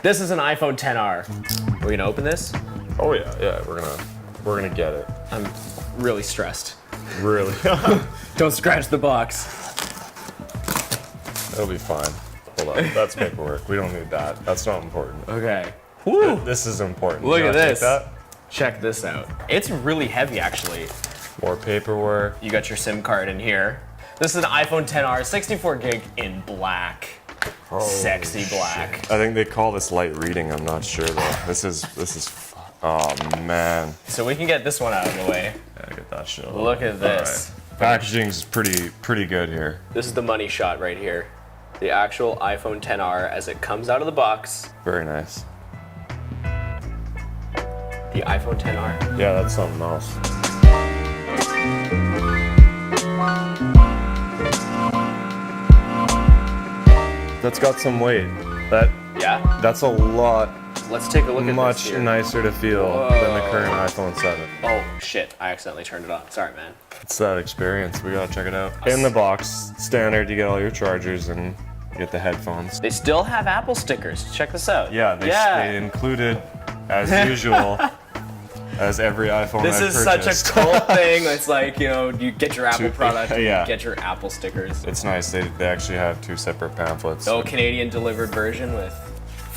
This is an iPhone XR. We're gonna open this? Oh yeah, we're gonna get it. I'm really stressed. Really? Don't scratch the box. It'll be fine. Hold on, that's paperwork. We don't need that. That's not important. Okay. Woo! This is important. Look You at wanna take this. that? Check this out. It's really heavy, actually. More paperwork. You got your SIM card in here. This is an iPhone XR, 64 gig in black. Sexy black. I think they call this light reading. I'm not sure though. This is. Oh man. So we can get this one out of the way. Yeah, get that shit. Look at this. Right. Packaging's pretty good here. This is the money shot right here. The actual iPhone XR as it comes out of the box. Very nice. The iPhone XR. Yeah, that's something else. That's got some weight. Yeah? That's a lot. Let's take a look at Much this here. nicer to feel than the current iPhone 7. Oh shit, I accidentally turned it on. Sorry, man. It's that experience. We gotta check it out. In the box, standard, you get all your chargers and you get the headphones. They still have Apple stickers. Check this out. Yeah, they included, as usual, as every iPhone This I've is such purchased. a cool thing. It's like, you know, you get your Apple product, yeah. you get your Apple stickers. It's nice. They actually have 2 separate pamphlets. Oh, Canadian delivered version with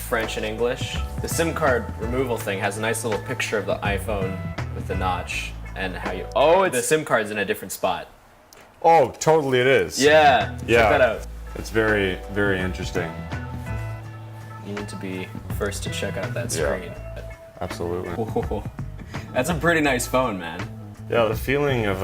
French and English. The SIM card removal thing has a nice little picture of the iPhone with the notch and how you. Oh, the SIM card's in a different spot. Oh, totally it is. Yeah. Yeah. Check that out. It's very, very interesting. You need to be first to check out that Yeah. screen. Absolutely. Whoa. That's a pretty nice phone, man. Yeah, the feeling of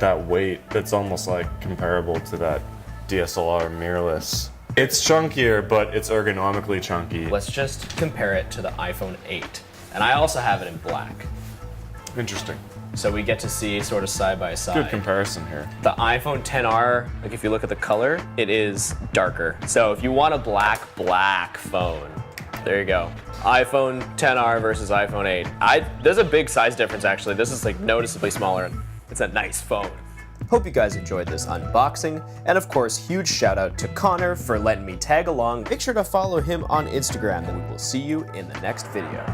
that weight, that's almost like comparable to that DSLR mirrorless. It's chunkier, but it's ergonomically chunky. Let's just compare it to the iPhone 8. And I also have it in black. Interesting. So we get to see sort of side by side. Good comparison here. The iPhone XR, like if you look at the color, it is darker. So if you want a black phone, there you go. iPhone XR versus iPhone 8. There's a big size difference actually. This is like noticeably smaller. It's a nice phone. Hope you guys enjoyed this unboxing. And of course, huge shout out to Connor for letting me tag along. Make sure to follow him on Instagram and we will see you in the next video.